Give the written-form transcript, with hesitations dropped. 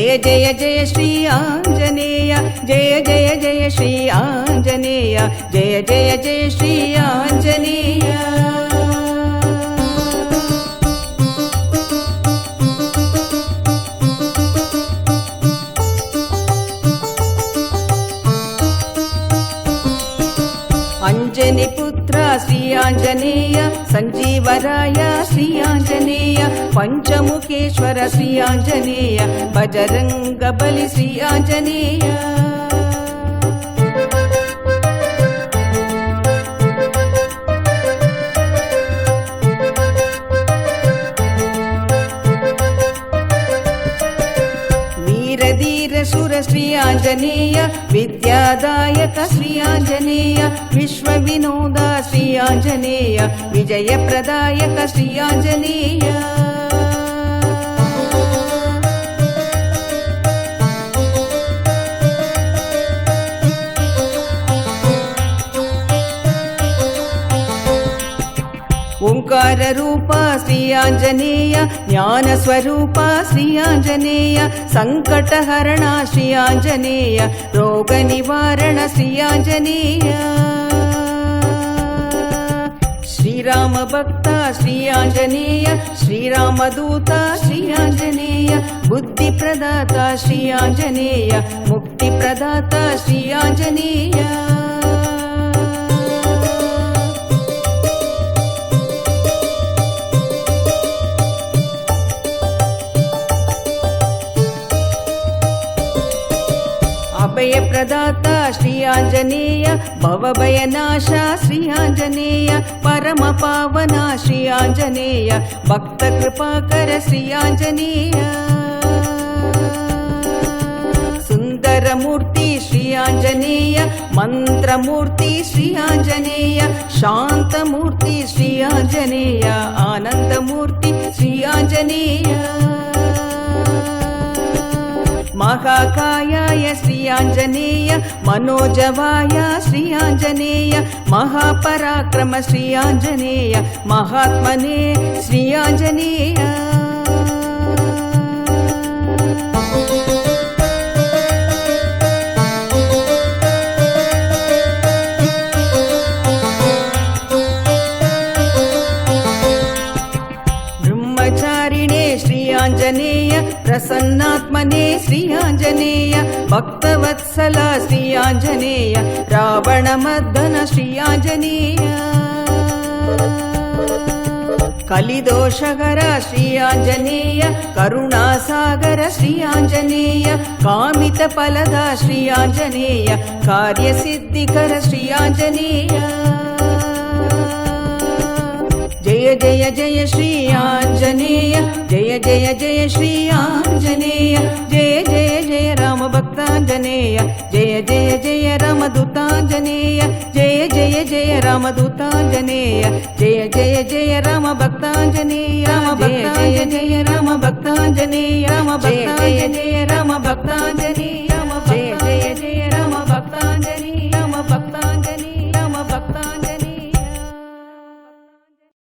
జయ జయ జయ శ్రీ ఆంజనేయ జయ జయ జయ శ్రీ ఆంజనేయ జయ జయ జయ శ్రీ ఆంజనేయ అంజని పుత్ర శ్రీ ఆంజనేయ సంజీవరాయ శ్రీ ఆంజనేయ పంచముఖేశ్వర శ్రీ ఆంజనేయ బజరంగ బలి శ్రీ ఆంజనేయ వీరధీర సుర శ్రీ ఆంజనేయ విద్యాదాయక శ్రీ ఆంజనేయ విశ్వ వినోద శ్రీ ఆంజనేయ విజయ ప్రదాయక శ్రీ ఆంజనేయ ఓంకార రూప శ్రీ ఆంజనేయ జ్ఞాన స్వరూప శ్రీ ఆంజనేయ సంకటహరణ శ్రీ ఆంజనేయ రోగ నివారణ శ్రీ ఆంజనేయ శ్రీరామ భక్త శ్రీ ఆంజనేయ శ్రీరామదూత శ్రీ ఆంజనేయ బుద్ధి ప్రదాత శ్రీ ఆంజనేయ ముక్తి ప్రదాత శ్రీ ఆంజనేయ అభయ ప్రదాత శ్రీ ఆంజనేయ భవభయనాశ శ్రీ ఆంజనేయ పరమ పావన శ్రీ ఆంజనేయ భక్త కృపాకర శ్రీ ఆంజనేయ సుందరమూర్తి శ్రీ ఆంజనేయ మంత్రమూర్తి శ్రీ ఆంజనేయ శాంతమూర్తి శ్రీ ఆంజనేయ ఆనందమూర్తి శ్రీ ఆంజనేయ మహాకాయాయ శ్రీ ఆంజనేయ మనోజవాయ శ్రీ ఆంజనేయ మహాపరాక్రమ శ్రీ ఆంజనేయ మహాత్మనే శ్రీ ఆంజనేయ బ్రహ్మచారిణే శ్రీ ఆంజనేయ ప్రసన్నాత్మనే శ్రీ ఆంజనేయ భక్తవత్సల శ్రీ ఆంజనేయ రావణమర్దన శ్రీ ఆంజనేయ కలిదోషగర శ్రీ ఆంజనేయ కరుణాసాగర శ్రీ ఆంజనేయ కామిత ఫలద శ్రీ ఆంజనేయ కార్యసిద్ధికర శ్రీ ఆంజనేయ జయ జయ జయ శ్రీ ఆంజనేయ జయ జయ జయ శ్రీ ఆంజనేయ జయ జయ జయ రామ భక్తాంజనేయ జయ జయ జయ రామ దూతాంజనేయ జయ జయ జయ రామ దూతాంజనేయ జయ జయ జయ రామ భక్తాంజనేయ రామ భక్తాంజనేయ జయ రామ భక్తాంజనేయ రామ భక్తాంజనేయ రామ భక్తాంజనేయ రామ